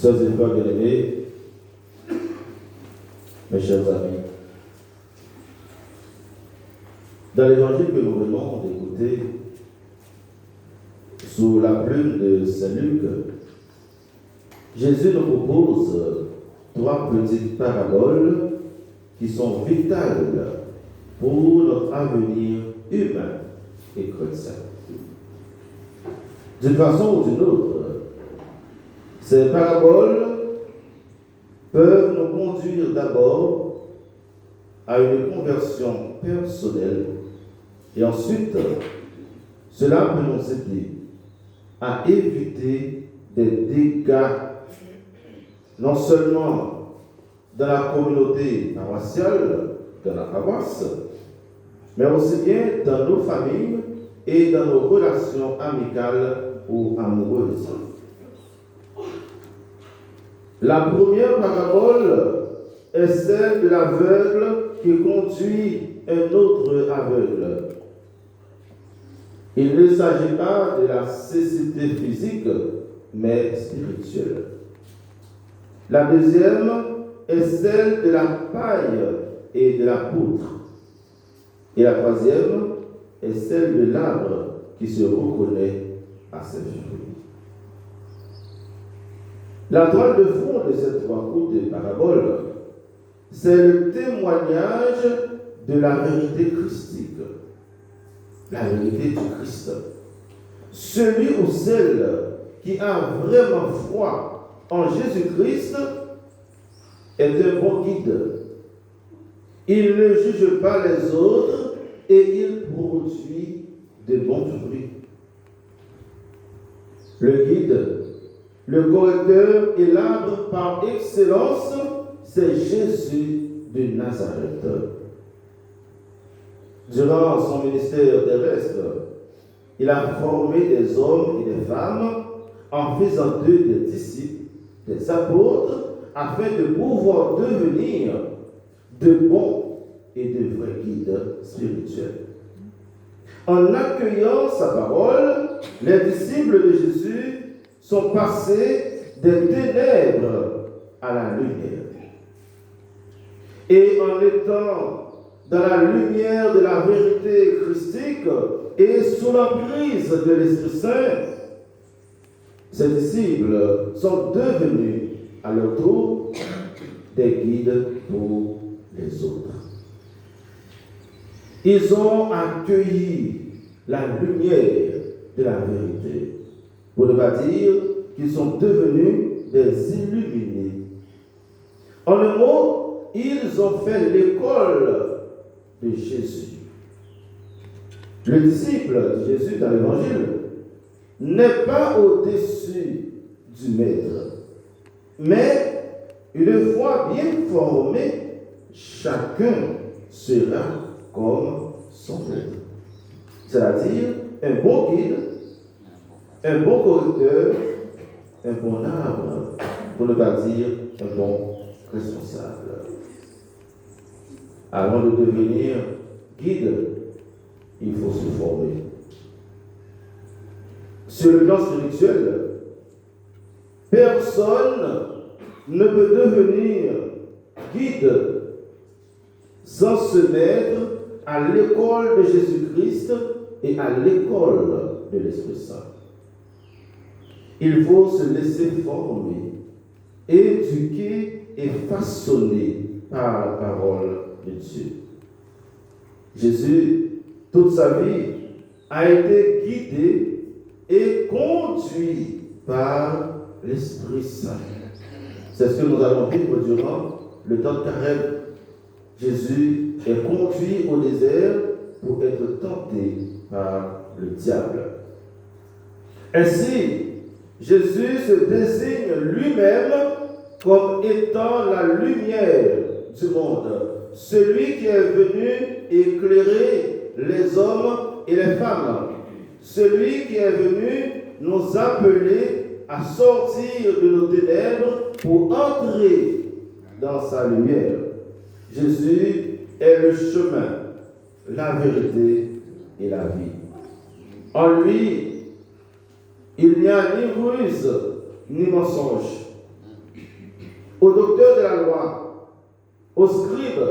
Sœurs et frères bien-aimés, mes chers amis, dans l'évangile que nous venons d'écouter, sous la plume de Saint Luc, Jésus nous propose trois petites paraboles qui sont vitales pour notre avenir humain et chrétien. D'une façon ou d'une autre, ces paraboles peuvent nous conduire d'abord à une conversion personnelle et ensuite, cela peut nous aider à éviter des dégâts, non seulement dans la communauté paroissiale, dans la paroisse, mais aussi bien dans nos familles et dans nos relations amicales ou amoureuses. La première parabole est celle de l'aveugle qui conduit un autre aveugle. Il ne s'agit pas de la cécité physique, mais spirituelle. La deuxième est celle de la paille et de la poutre. Et la troisième est celle de l'arbre qui se reconnaît à ses fruits. La toile de fond de ces trois courtes paraboles, c'est le témoignage de la vérité christique. La vérité du Christ. Celui ou celle qui a vraiment foi en Jésus-Christ est un bon guide. Il ne juge pas les autres et il produit de bons fruits. Le guide, le correcteur et l'arbre par excellence, c'est Jésus de Nazareth. Durant son ministère terrestre, il a formé des hommes et des femmes en faisant d'eux des disciples, des apôtres, afin de pouvoir devenir de bons et de vrais guides spirituels. En accueillant sa parole, les disciples de Jésus sont passés des ténèbres à la lumière. Et en étant dans la lumière de la vérité christique et sous l'emprise de l'Esprit Saint, ces disciples sont devenus à leur tour des guides pour les autres. Ils ont accueilli la lumière de la vérité, pour ne pas dire qu'ils sont devenus des illuminés. En un mot, ils ont fait l'école de Jésus. Le disciple de Jésus dans l'Évangile n'est pas au-dessus du maître, mais une fois bien formé, chacun sera comme son maître. C'est-à-dire un bon guide, un bon correcteur, un bon arbre, pour ne pas dire un bon responsable. Avant de devenir guide, il faut se former. Sur le plan spirituel, personne ne peut devenir guide sans se mettre à l'école de Jésus-Christ et à l'école de l'Esprit Saint. Il faut se laisser former, éduquer et façonner par la parole de Dieu. Jésus, toute sa vie, a été guidé et conduit par l'Esprit Saint. C'est ce que nous allons vivre durant le temps de Carême. Jésus est conduit au désert pour être tenté par le diable. Ainsi, Jésus se désigne lui-même comme étant la lumière du monde, celui qui est venu éclairer les hommes et les femmes, celui qui est venu nous appeler à sortir de nos ténèbres pour entrer dans sa lumière. Jésus est le chemin, la vérité et la vie. En lui, il n'y a ni ruse, ni mensonge. aux docteurs de la loi, aux scribes,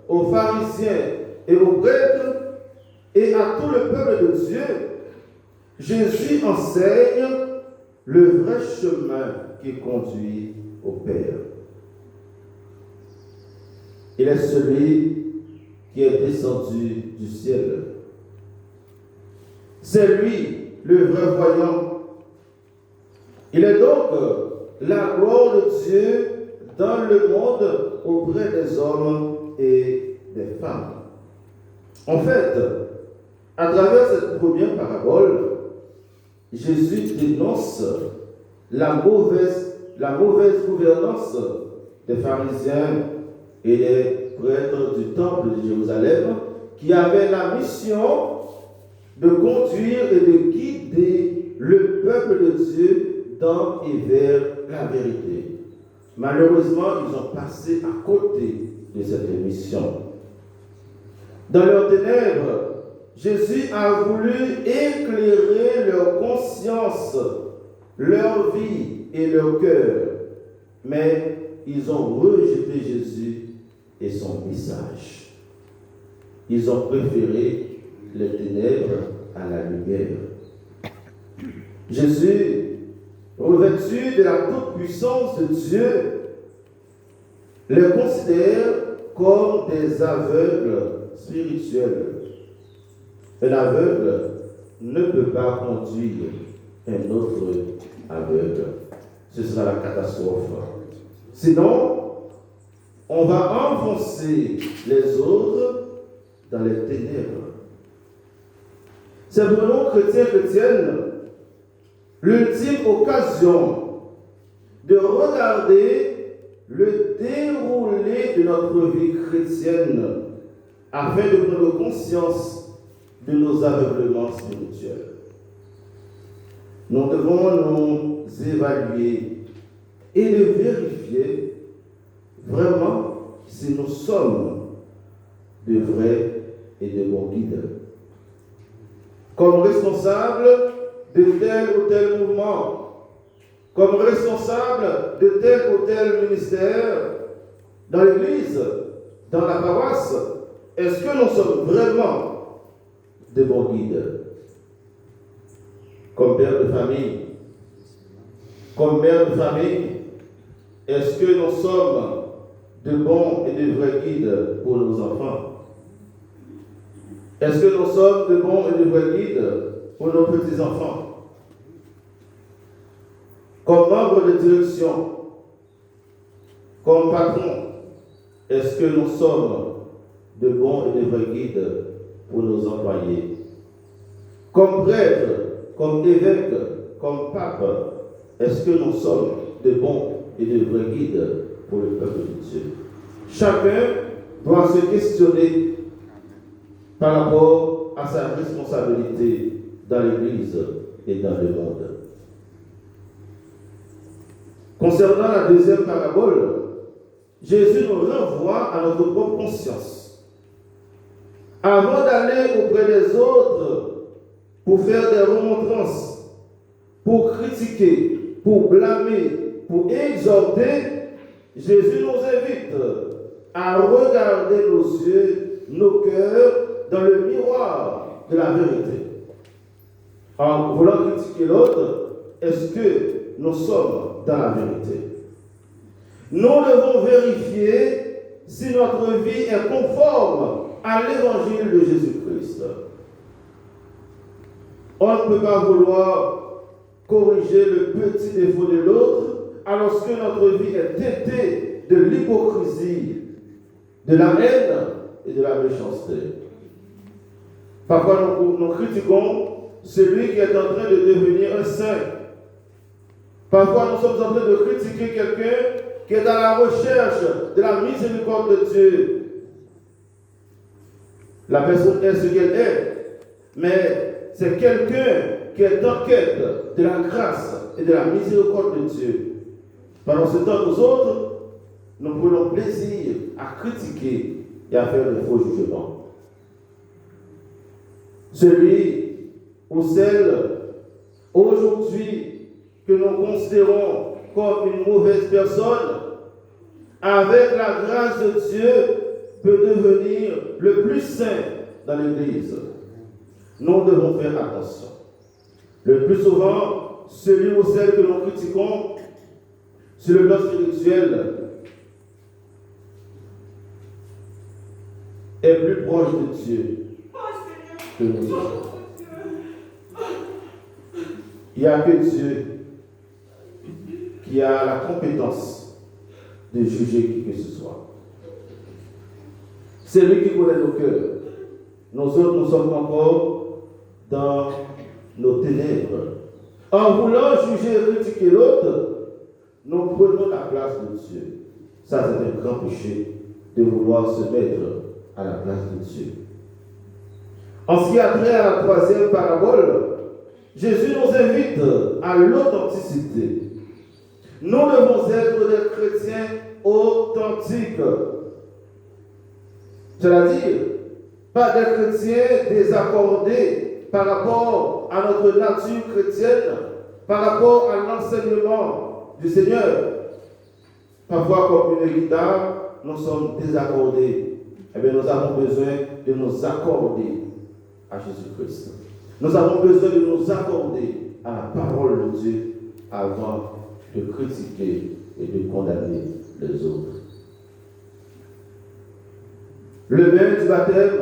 aux pharisiens et aux prêtres, et à tout le peuple de Dieu, Jésus enseigne le vrai chemin qui conduit au Père. Il est celui qui est descendu du ciel. C'est lui, le vrai voyant. Il est donc la gloire de Dieu dans le monde auprès des hommes et des femmes. En fait, à travers cette première parabole, Jésus dénonce la mauvaise gouvernance des pharisiens et des prêtres du temple de Jérusalem qui avaient la mission de conduire et de guider le peuple de Dieu dans et vers la vérité. Malheureusement, ils ont passé à côté de cette mission. Dans leurs ténèbres, Jésus a voulu éclairer leur conscience, leur vie et leur cœur. Mais ils ont rejeté Jésus et son message. Ils ont préféré les ténèbres à la lumière. Jésus, revêtu de la toute-puissance de Dieu, les considère comme des aveugles spirituels. Un aveugle ne peut pas conduire un autre aveugle. Ce sera la catastrophe. Sinon, on va enfoncer les autres dans les ténèbres. C'est pour nous, chrétiens, chrétiennes, l'ultime occasion de regarder le déroulé de notre vie chrétienne afin de prendre conscience de nos aveuglements spirituels. Nous devons nous évaluer et de vérifier vraiment si nous sommes de vrais et de bons guides. Comme responsable de tel ou tel mouvement, comme responsable de tel ou tel ministère, dans l'Église, dans la paroisse, est-ce que nous sommes vraiment de bons guides? Comme père de famille, comme mère de famille, est-ce que nous sommes de bons et de vrais guides pour nos enfants? Est-ce que nous sommes de bons et de vrais guides pour nos petits-enfants? Comme membres de direction, comme patron, est-ce que nous sommes de bons et de vrais guides pour nos employés? Comme prêtre, comme évêque, comme pape, est-ce que nous sommes de bons et de vrais guides pour le peuple de Dieu? Chacun doit se questionner par rapport à sa responsabilité dans l'Église et dans le monde. Concernant la deuxième parabole, Jésus nous renvoie à notre propre conscience. Avant d'aller auprès des autres pour faire des remontrances, pour critiquer, pour blâmer, pour exhorter, Jésus nous invite à regarder nos yeux, nos cœurs dans le miroir de la vérité. En voulant critiquer l'autre, est-ce que nous sommes dans la vérité? Nous devons vérifier si notre vie est conforme à l'évangile de Jésus-Christ. On ne peut pas vouloir corriger le petit défaut de l'autre alors que notre vie est teintée de l'hypocrisie, de la haine et de la méchanceté. Parfois, nous critiquons celui qui est en train de devenir un saint. Parfois, nous sommes en train de critiquer quelqu'un qui est à la recherche de la miséricorde de Dieu. La personne est ce qu'elle est, mais c'est quelqu'un qui est en quête de la grâce et de la miséricorde de Dieu. Pendant ce temps, nous autres, nous prenons plaisir à critiquer et à faire de faux jugements. Celui ou celle, aujourd'hui, que nous considérons comme une mauvaise personne, avec la grâce de Dieu, peut devenir le plus saint dans l'Église. Nous devons faire attention. Le plus souvent, celui ou celle que nous critiquons sur le plan spirituel est plus proche de Dieu que nous autres. Il n'y a que Dieu qui a la compétence de juger qui que ce soit. C'est lui qui connaît nos cœurs. Nous autres, nous sommes encore dans nos ténèbres. En voulant juger et critiquer l'autre, nous prenons la place de Dieu. Ça, c'est un grand péché de vouloir se mettre à la place de Dieu. En ce qui a trait à la troisième parabole, Jésus nous invite à l'authenticité. Nous devons être des chrétiens authentiques. C'est-à-dire, pas des chrétiens désaccordés par rapport à notre nature chrétienne, par rapport à l'enseignement du Seigneur. Parfois, comme une guitare, nous sommes désaccordés. Eh bien, nous avons besoin de nous accorder à Jésus-Christ. Nous avons besoin de nous accorder à la parole de Dieu avant de critiquer et de condamner les autres. Le bain du baptême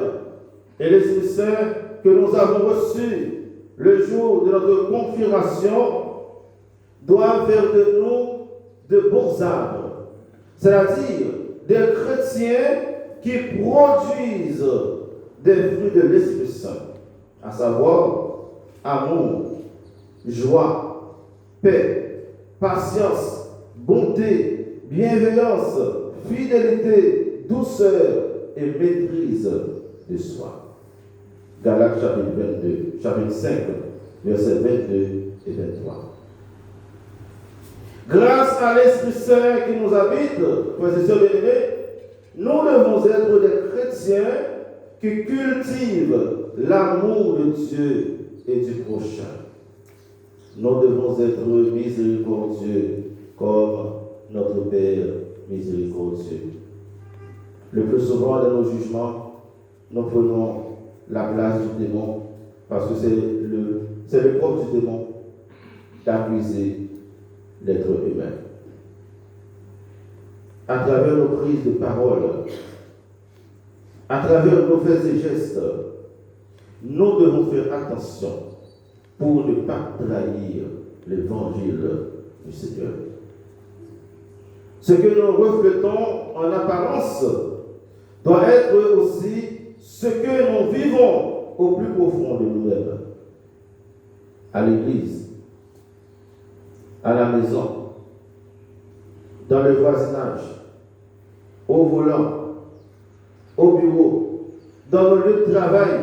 et l'Esprit Saint que nous avons reçu le jour de notre confirmation doivent faire de nous de beaux arbres, c'est-à-dire des chrétiens qui produisent des fruits de l'Esprit Saint, à savoir amour, joie, paix, patience, bonté, bienveillance, fidélité, douceur et maîtrise de soi. Galates chapitre 5, versets 22 et 23. Grâce à l'Esprit Saint qui nous habite, frères et sœurs bien-aimés, nous devons être des chrétiens qui cultivent l'amour de Dieu et du prochain. Nous devons être miséricordieux comme notre Père miséricordieux. Le plus souvent dans nos jugements, nous prenons la place du démon parce que c'est le propre du démon d'accuser l'être humain. À travers nos prises de parole, à travers nos faits et gestes, nous devons faire attention pour ne pas trahir l'évangile du Seigneur. Ce que nous reflétons en apparence doit être aussi ce que nous vivons au plus profond de nous-mêmes. À l'église, à la maison, dans le voisinage, au volant, au bureau, dans nos lieux de travail,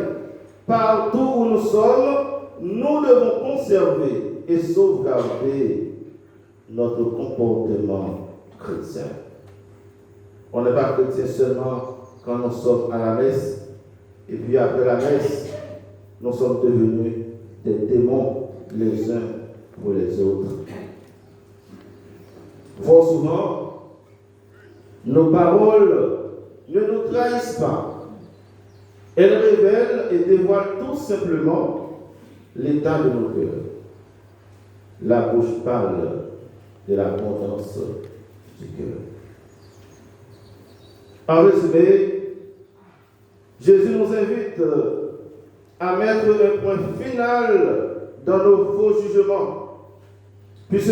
partout où nous sommes, nous devons conserver et sauvegarder notre comportement chrétien. On n'est pas chrétien seulement quand nous sommes à la messe, et puis après la messe, nous sommes devenus des démons les uns pour les autres. Fort souvent, nos paroles ne nous trahissent pas. Elles révèlent et dévoilent tout simplement l'état de nos cœurs. La bouche parle de l'abondance du cœur. En résumé, Jésus nous invite à mettre un point final dans nos faux jugements, puisque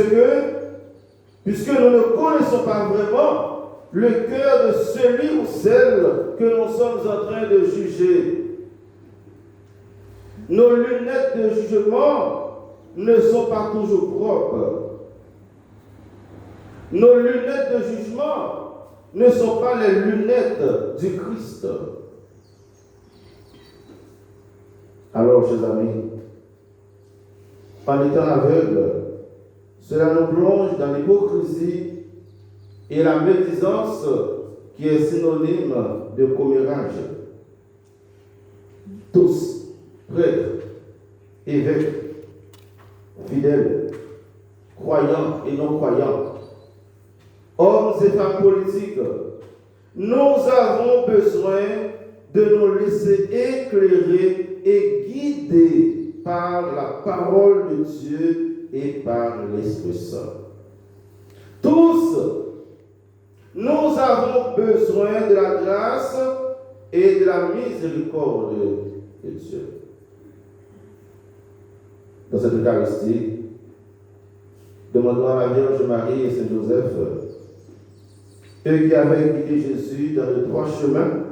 nous ne connaissons pas vraiment le cœur de celui ou celle que nous sommes en train de juger. Nos lunettes de jugement ne sont pas toujours propres. Nos lunettes de jugement ne sont pas les lunettes du Christ. Alors, chers amis, en étant aveugles, cela nous plonge dans l'hypocrisie et la médisance qui est synonyme de commérage. Tous, prêtres, évêques, fidèles, croyants et non-croyants, hommes et femmes politiques, nous avons besoin de nous laisser éclairer et guider par la parole de Dieu et par l'Esprit Saint. Tous, nous avons besoin de la grâce et de la miséricorde de Dieu. Dans cette Eucharistie, demandons à la Vierge Marie et Saint Joseph, eux qui avaient guidé Jésus dans le droit chemin,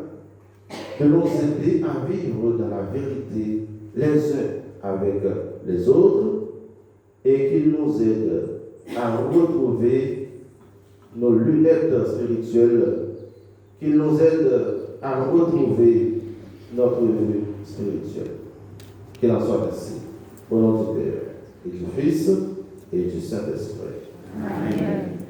de nous aider à vivre dans la vérité les uns avec les autres et qu'ils nous aident à retrouver nos lunettes spirituelles, qu'ils nous aident à retrouver notre vue spirituelle. Qu'il en soit ainsi. Au nom du Père et du Fils et du Saint-Esprit. Amen.